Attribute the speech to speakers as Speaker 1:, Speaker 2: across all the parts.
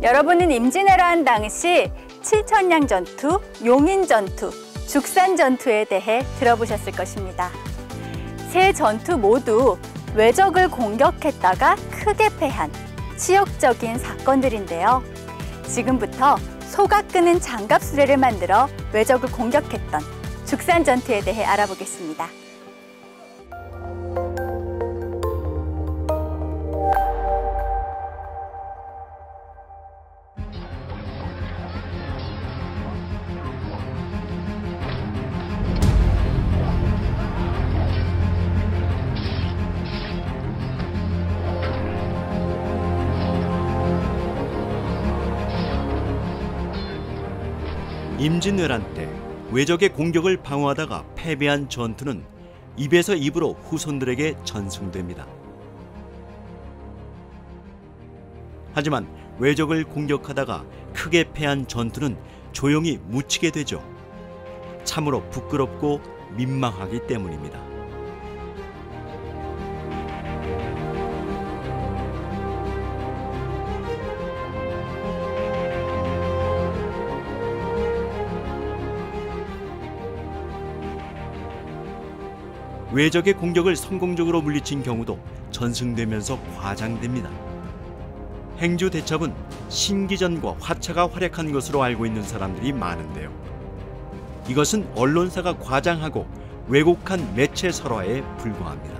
Speaker 1: 여러분은 임진왜란 당시 칠천량 전투, 용인 전투, 죽산 전투에 대해 들어보셨을 것입니다. 세 전투 모두 외적을 공격했다가 크게 패한 치욕적인 사건들인데요. 지금부터 소가 끄는 장갑 수레를 만들어 외적을 공격했던 죽산 전투에 대해 알아보겠습니다.
Speaker 2: 임진왜란 때 외적의 공격을 방어하다가 패배한 전투는 입에서 입으로 후손들에게 전승됩니다. 하지만 외적을 공격하다가 크게 패한 전투는 조용히 묻히게 되죠. 참으로 부끄럽고 민망하기 때문입니다. 외적의 공격을 성공적으로 물리친 경우도 전승되면서 과장됩니다. 행주 대첩은 신기전과 화차가 활약한 것으로 알고 있는 사람들이 많은데요. 이것은 언론사가 과장하고 왜곡한 매체 설화에 불과합니다.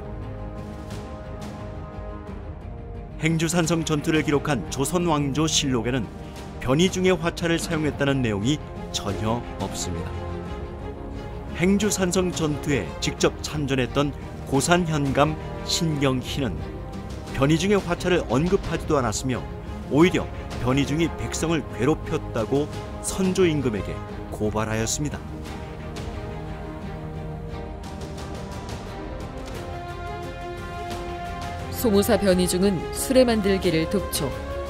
Speaker 2: 행주산성 전투를 기록한 조선왕조 실록에는 변이중의 화차를 사용했다는 내용이 전혀 없습니다. 행주산성 전투에 직접 참전했던 고산현감 신경희는 변이중의 화차를 언급하지도 않았으며 오히려 변이중이 백성을 괴롭혔다고 선조 임금에게 고발하였습니다.
Speaker 3: 소무사 변이중은 수레 만들기를 독촉,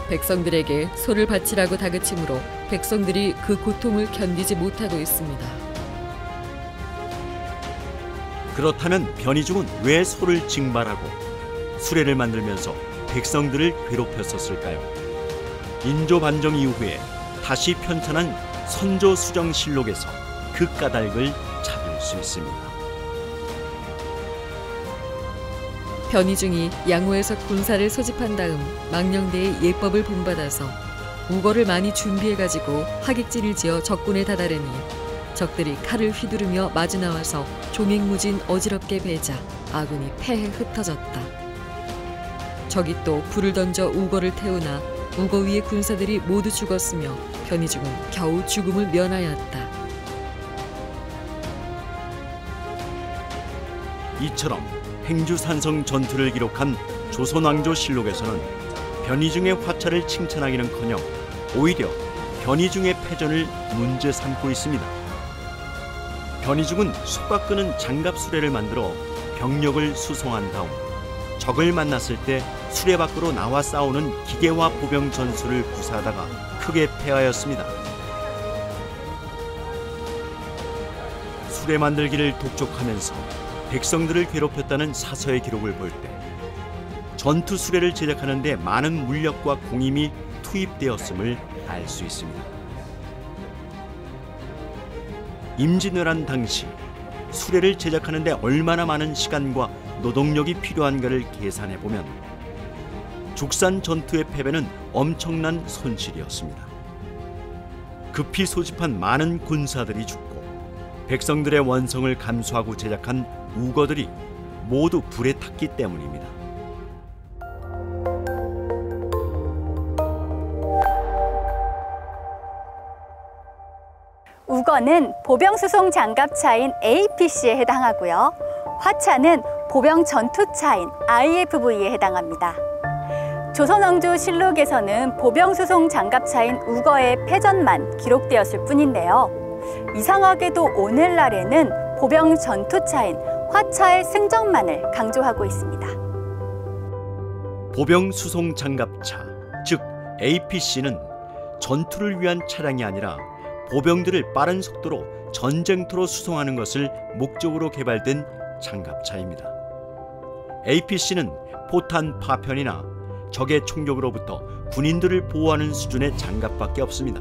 Speaker 3: 백성들에게 소를 바치라고 다그치므로 백성들이 그 고통을 견디지 못하고 있습니다.
Speaker 2: 그렇다면 변이중은 왜 소를 징발하고 수레를 만들면서 백성들을 괴롭혔었을까요? 인조 반정 이후에 다시 편찬한 선조수정실록에서 그 까닭을 찾을 수 있습니다.
Speaker 3: 변이중이 양호에서 군사를 소집한 다음 망령대의 예법을 본받아서 우거를 많이 준비해가지고 하객진을 지어 적군에 다다르니 적들이 칼을 휘두르며 마주 나와서 종횡무진 어지럽게 베자 아군이 패해 흩어졌다. 적이 또 불을 던져 우거를 태우나 우거 위의 군사들이 모두 죽었으며 변이중은 겨우 죽음을 면하였다.
Speaker 2: 이처럼 행주산성 전투를 기록한 조선왕조실록에서는 변이중의 화차를 칭찬하기는커녕 오히려 변이중의 패전을 문제 삼고 있습니다. 변이중은 숲과 끄는 장갑 수레를 만들어 병력을 수송한 다음 적을 만났을 때 수레 밖으로 나와 싸우는 기계화 보병 전술을 구사하다가 크게 패하였습니다. 수레 만들기를 독촉하면서 백성들을 괴롭혔다는 사서의 기록을 볼 때 전투 수레를 제작하는 데 많은 물력과 공임이 투입되었음을 알 수 있습니다. 임진왜란 당시 수레를 제작하는 데 얼마나 많은 시간과 노동력이 필요한가를 계산해보면 죽산 전투의 패배는 엄청난 손실이었습니다. 급히 소집한 많은 군사들이 죽고 백성들의 원성을 감수하고 제작한 우거들이 모두 불에 탔기 때문입니다.
Speaker 1: 우거는 보병수송 장갑차인 APC에 해당하고요. 화차는 보병 전투차인 IFV에 해당합니다. 조선왕조실록에서는 보병수송 장갑차인 우거의 패전만 기록되었을 뿐인데요. 이상하게도 오늘날에는 보병 전투차인 화차의 승전만을 강조하고 있습니다.
Speaker 2: 보병 수송 장갑차, 즉 APC는 전투를 위한 차량이 아니라 보병들을 빠른 속도로 전쟁터로 수송하는 것을 목적으로 개발된 장갑차입니다. APC는 포탄 파편이나 적의 총격으로부터 군인들을 보호하는 수준의 장갑밖에 없습니다.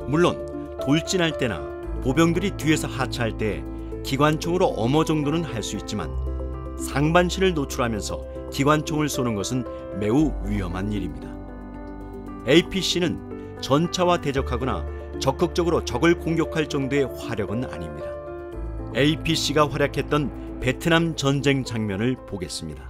Speaker 2: 물론 돌진할 때나 보병들이 뒤에서 하차할 때 기관총으로 엄호 정도는 할 수 있지만 상반신을 노출하면서 기관총을 쏘는 것은 매우 위험한 일입니다. APC는 전차와 대적하거나 적극적으로 적을 공격할 정도의 화력은 아닙니다. APC가 활약했던 베트남 전쟁 장면을 보겠습니다.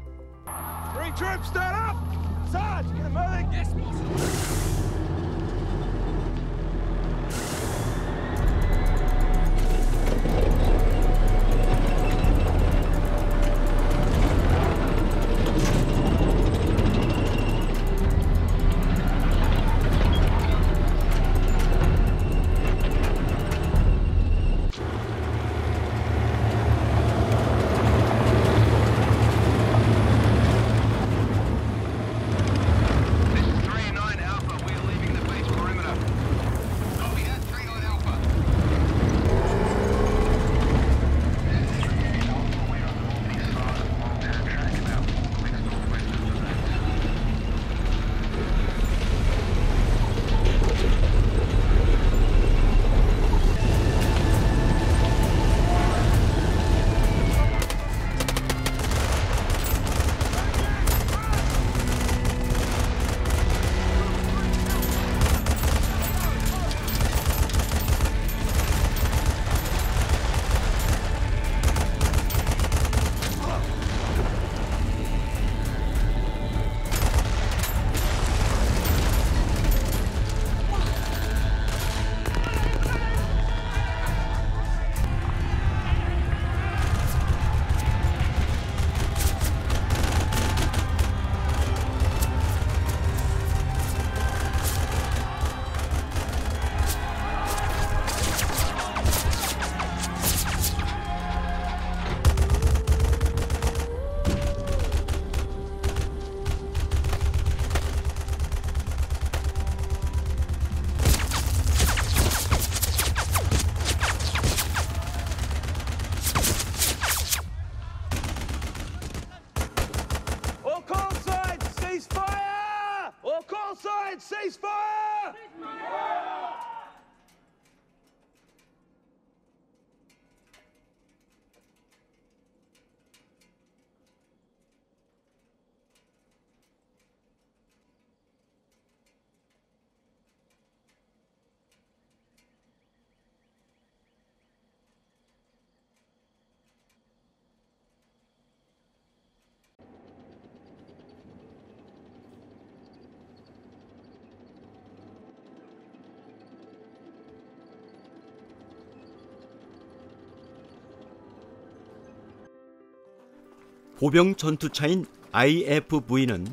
Speaker 2: 보병 전투차인 IFV는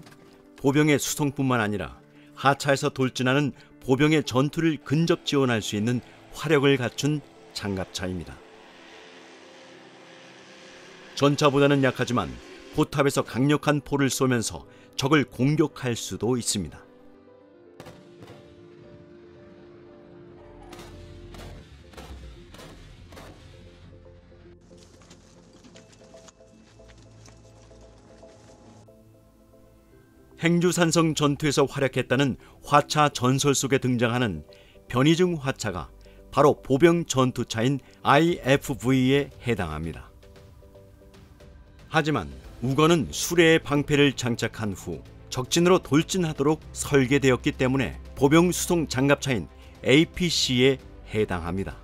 Speaker 2: 보병의 수송뿐만 아니라 하차에서 돌진하는 보병의 전투를 근접 지원할 수 있는 화력을 갖춘 장갑차입니다. 전차보다는 약하지만 포탑에서 강력한 포를 쏘면서 적을 공격할 수도 있습니다. 행주산성 전투에서 활약했다는 화차 전설 속에 등장하는 변희중 화차가 바로 보병 전투차인 IFV에 해당합니다. 하지만 우거는 수레에 방패를 장착한 후 적진으로 돌진하도록 설계되었기 때문에 보병 수송 장갑차인 APC에 해당합니다.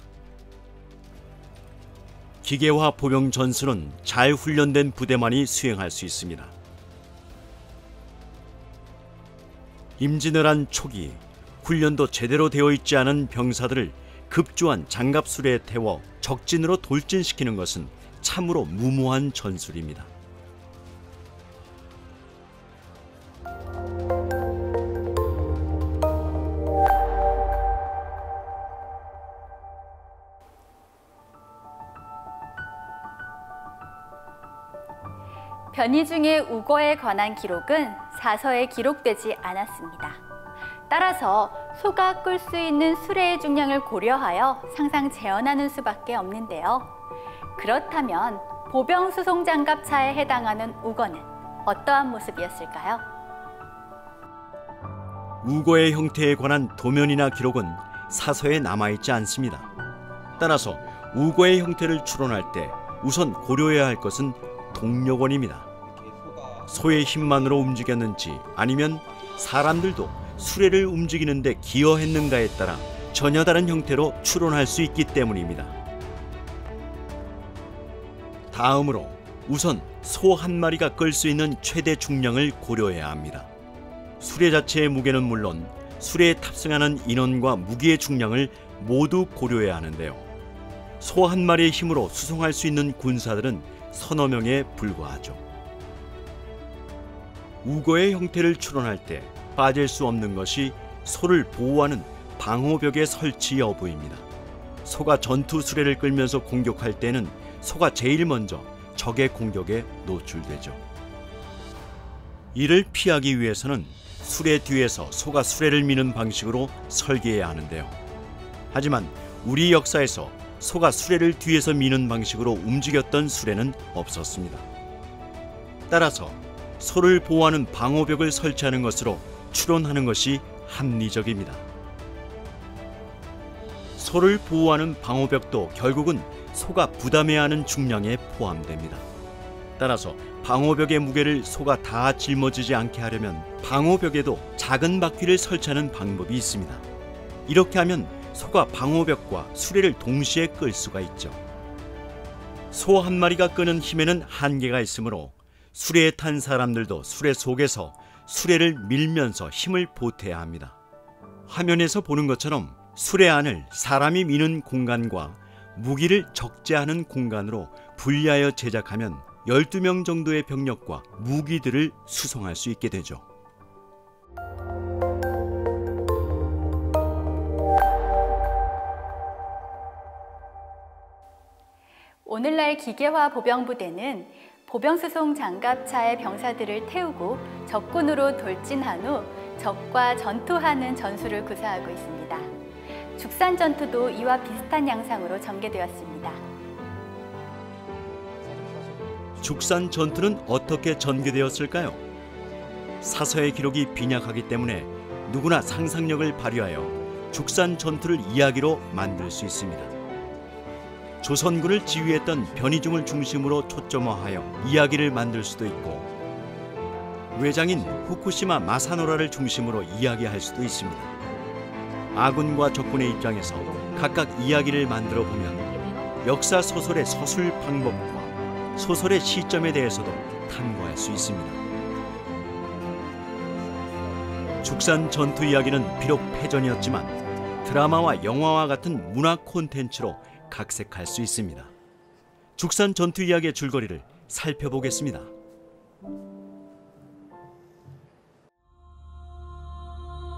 Speaker 2: 기계화 보병 전술은 잘 훈련된 부대만이 수행할 수 있습니다. 임진왜란 초기 훈련도 제대로 되어 있지 않은 병사들을 급조한 장갑 수레에 태워 적진으로 돌진시키는 것은 참으로 무모한 전술입니다.
Speaker 1: 변희중의 우거에 관한 기록은 사서에 기록되지 않았습니다. 따라서 소가 끌 수 있는 수레의 중량을 고려하여 상상 재현하는 수밖에 없는데요. 그렇다면 보병 수송 장갑차에 해당하는 우거는 어떠한 모습이었을까요?
Speaker 2: 우거의 형태에 관한 도면이나 기록은 사서에 남아있지 않습니다. 따라서 우거의 형태를 추론할 때 우선 고려해야 할 것은 동력원입니다. 소의 힘만으로 움직였는지 아니면 사람들도 수레를 움직이는데 기여했는가에 따라 전혀 다른 형태로 추론할 수 있기 때문입니다. 다음으로 우선 소 한 마리가 끌 수 있는 최대 중량을 고려해야 합니다. 수레 자체의 무게는 물론 수레에 탑승하는 인원과 무기의 중량을 모두 고려해야 하는데요. 소 한 마리의 힘으로 수송할 수 있는 군사들은 서너 명에 불과하죠. 우거의 형태를 추론할 때 빠질 수 없는 것이 소를 보호하는 방호벽의 설치 여부입니다. 소가 전투 수레를 끌면서 공격할 때는 소가 제일 먼저 적의 공격에 노출되죠. 이를 피하기 위해서는 수레 뒤에서 소가 수레를 미는 방식으로 설계해야 하는데요. 하지만 우리 역사에서 소가 수레를 뒤에서 미는 방식으로 움직였던 수레는 없었습니다. 따라서 소를 보호하는 방호벽을 설치하는 것으로 추론하는 것이 합리적입니다. 소를 보호하는 방호벽도 결국은 소가 부담해야 하는 중량에 포함됩니다. 따라서 방호벽의 무게를 소가 다 짊어지지 않게 하려면 방호벽에도 작은 바퀴를 설치하는 방법이 있습니다. 이렇게 하면 소가 방호벽과 수레를 동시에 끌 수가 있죠. 소 한 마리가 끄는 힘에는 한계가 있으므로 수레에 탄 사람들도 수레 속에서 수레를 밀면서 힘을 보태야 합니다. 화면에서 보는 것처럼 수레 안을 사람이 미는 공간과 무기를 적재하는 공간으로 분리하여 제작하면 12명 정도의 병력과 무기들을 수송할 수 있게 되죠.
Speaker 1: 오늘날 기계화 보병부대는 보병수송 장갑차의 병사들을 태우고 적군으로 돌진한 후 적과 전투하는 전술을 구사하고 있습니다. 죽산 전투도 이와 비슷한 양상으로 전개되었습니다.
Speaker 2: 죽산 전투는 어떻게 전개되었을까요? 사서의 기록이 빈약하기 때문에 누구나 상상력을 발휘하여 죽산 전투를 이야기로 만들 수 있습니다. 조선군을 지휘했던 변희중을 중심으로 초점화하여 이야기를 만들 수도 있고, 외장인 후쿠시마 마사노라를 중심으로 이야기할 수도 있습니다. 아군과 적군의 입장에서 각각 이야기를 만들어 보면 역사 소설의 서술 방법과 소설의 시점에 대해서도 탐구할 수 있습니다. 죽산 전투 이야기는 비록 패전이었지만 드라마와 영화와 같은 문화 콘텐츠로 각색할 수 있습니다. 죽산 전투 이야기의 줄거리를 살펴보겠습니다.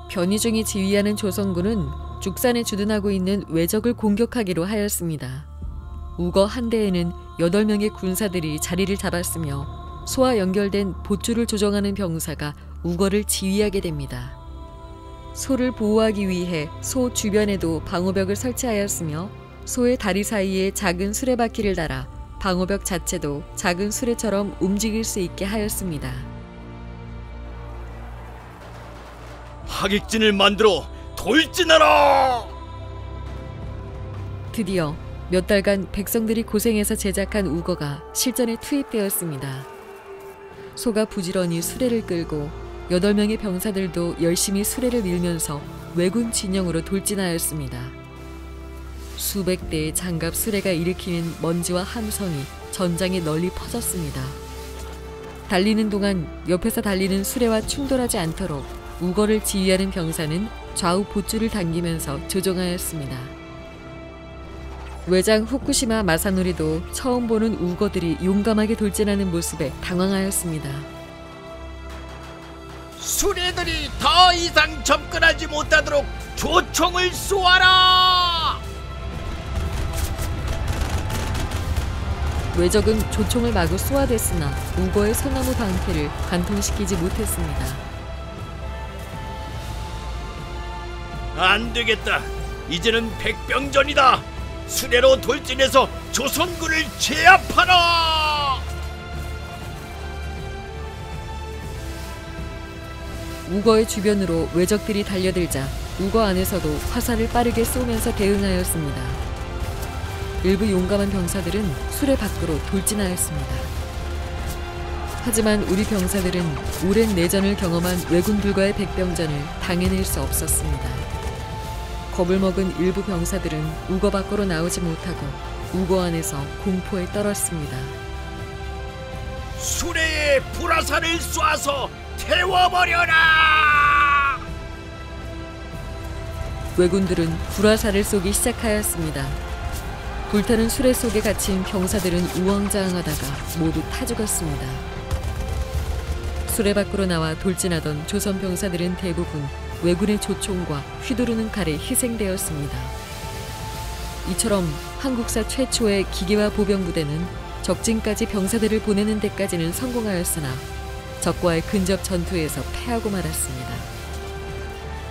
Speaker 3: 변희중이 지휘하는 조선군은 죽산에 주둔하고 있는 왜적을 공격하기로 하였습니다. 우거 한 대에는 8명의 군사들이 자리를 잡았으며 소와 연결된 보추를 조정하는 병사가 우거를 지휘하게 됩니다. 소를 보호하기 위해 소 주변에도 방호벽을 설치하였으며 소의 다리 사이에 작은 수레바퀴를 달아 방호벽 자체도 작은 수레처럼 움직일 수 있게 하였습니다.
Speaker 2: 하객진을 만들어 돌진하라!
Speaker 3: 드디어 몇 달간 백성들이 고생해서 제작한 우거가 실전에 투입되었습니다. 소가 부지런히 수레를 끌고 8명의 병사들도 열심히 수레를 밀면서 왜군 진영으로 돌진하였습니다. 수백 대의 장갑 수레가 일으키는 먼지와 함성이 전장에 널리 퍼졌습니다. 달리는 동안 옆에서 달리는 수레와 충돌하지 않도록 우거를 지휘하는 병사는 좌우 보추를 당기면서 조종하였습니다. 외장 후쿠시마 마사노리도 처음 보는 우거들이 용감하게 돌진하는 모습에 당황하였습니다.
Speaker 4: 수레들이 더 이상 접근하지 못하도록 조총을 쏘아라!
Speaker 3: 왜적은 조총을 마구 쏘아댔으나 우거의 소나무 방패를 관통시키지 못했습니다.
Speaker 4: 안 되겠다. 이제는 백병전이다. 수레로 돌진해서 조선군을 제압하라!
Speaker 3: 우거의 주변으로 왜적들이 달려들자 우거 안에서도 화살을 빠르게 쏘면서 대응하였습니다. 일부 용감한 병사들은 수레 밖으로 돌진하였습니다. 하지만 우리 병사들은 오랜 내전을 경험한 왜군들과의 백병전을 당해낼 수 없었습니다. 겁을 먹은 일부 병사들은 우거 밖으로 나오지 못하고 우거 안에서 공포에 떨었습니다.
Speaker 4: 수레에 불화살을 쏴서 태워버려라!
Speaker 3: 왜군들은 불화살을 쏘기 시작하였습니다. 불타는 수레 속에 갇힌 병사들은 우왕좌왕하다가 모두 타 죽었습니다. 수레 밖으로 나와 돌진하던 조선 병사들은 대부분 왜군의 조총과 휘두르는 칼에 희생되었습니다. 이처럼 한국사 최초의 기계화 보병 부대는 적진까지 병사들을 보내는 데까지는 성공하였으나 적과의 근접 전투에서 패하고 말았습니다.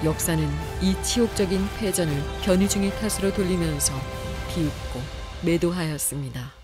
Speaker 3: 역사는 이 치욕적인 패전을 견이중의 탓으로 돌리면서 비웃고 매도하였습니다.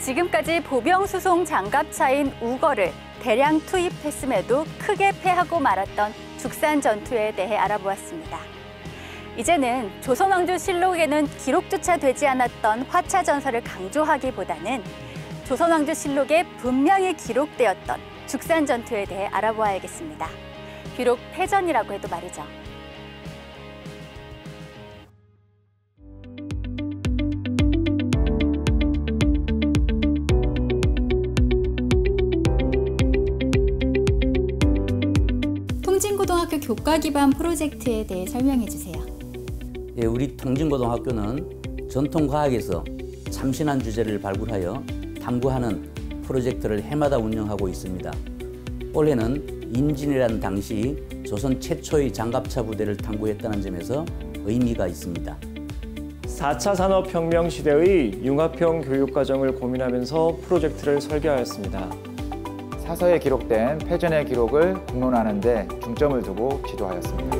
Speaker 1: 지금까지 보병 수송 장갑차인 우거를 대량 투입했음에도 크게 패하고 말았던 죽산 전투에 대해 알아보았습니다. 이제는 조선왕조실록에는 기록조차 되지 않았던 화차 전설을 강조하기보다는 조선왕조실록에 분명히 기록되었던 죽산 전투에 대해 알아보아야겠습니다. 비록 패전이라고 해도 말이죠. 통진고등학교 교과 기반 프로젝트에 대해 설명해 주세요.
Speaker 5: 예, 우리 통진고등학교는 전통과학에서 참신한 주제를 발굴하여 탐구하는 프로젝트를 해마다 운영하고 있습니다. 올해는 임진왜란 당시 조선 최초의 장갑차 부대를 탐구했다는 점에서 의미가 있습니다.
Speaker 6: 4차 산업혁명 시대의 융합형 교육과정을 고민하면서 프로젝트를 설계하였습니다.
Speaker 7: 사서에 기록된 패전의 기록을 공론하는 데 중점을 두고 지도하였습니다.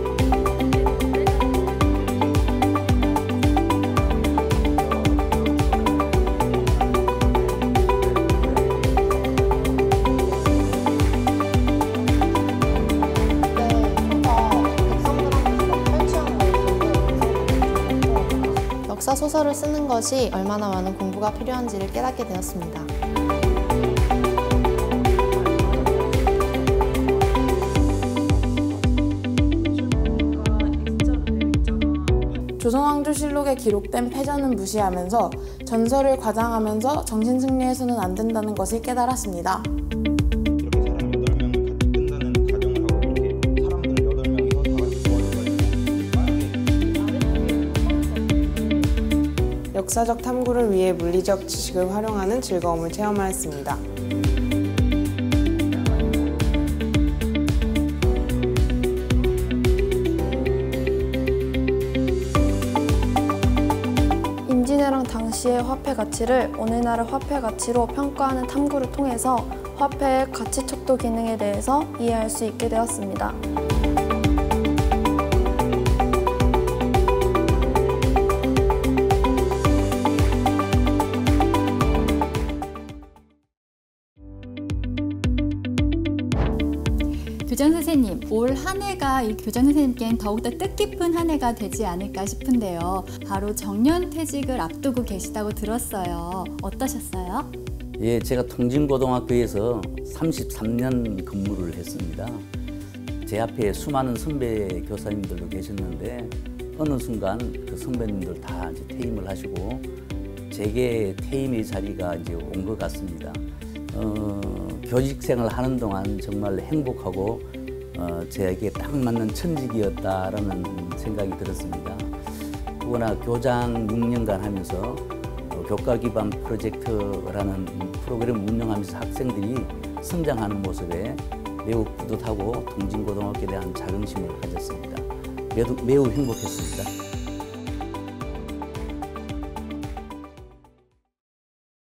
Speaker 8: 역사 소설을 쓰는 것이 얼마나 많은 공부가 필요한지를 깨닫게 되었습니다.
Speaker 9: 조선왕조실록에 기록된 패전은 무시하면서 전설을 과장하면서 정신승리해서는 안 된다는 것을 깨달았습니다. 역사적 탐구를 위해 물리적 지식을 활용하는 즐거움을 체험하였습니다. 임진왜란 당시의 화폐 가치를 오늘날의 화폐 가치로 평가하는 탐구를 통해서 화폐의 가치 척도 기능에 대해서 이해할 수 있게 되었습니다.
Speaker 1: 보니까 이 교장 선생님께는 더욱더 뜻깊은 한 해가 되지 않을까 싶은데요. 바로 정년퇴직을 앞두고 계시다고 들었어요. 어떠셨어요?
Speaker 5: 예, 제가 통진고등학교에서 33년 근무를 했습니다. 제 앞에 수많은 선배 교사님들도 계셨는데 어느 순간 그 선배님들 다 이제 퇴임을 하시고 제게 퇴임의 자리가 이제 온 것 같습니다. 교직 생활 하는 동안 정말 행복하고 제게 딱 맞는 천직이었다라는 생각이 들었습니다. 그러나 교장 6년간 하면서 교과 기반 프로젝트라는 프로그램을 운영하면서 학생들이 성장하는 모습에 매우 뿌듯하고 통진고등학교에 대한 자긍심을 가졌습니다. 매우 행복했습니다.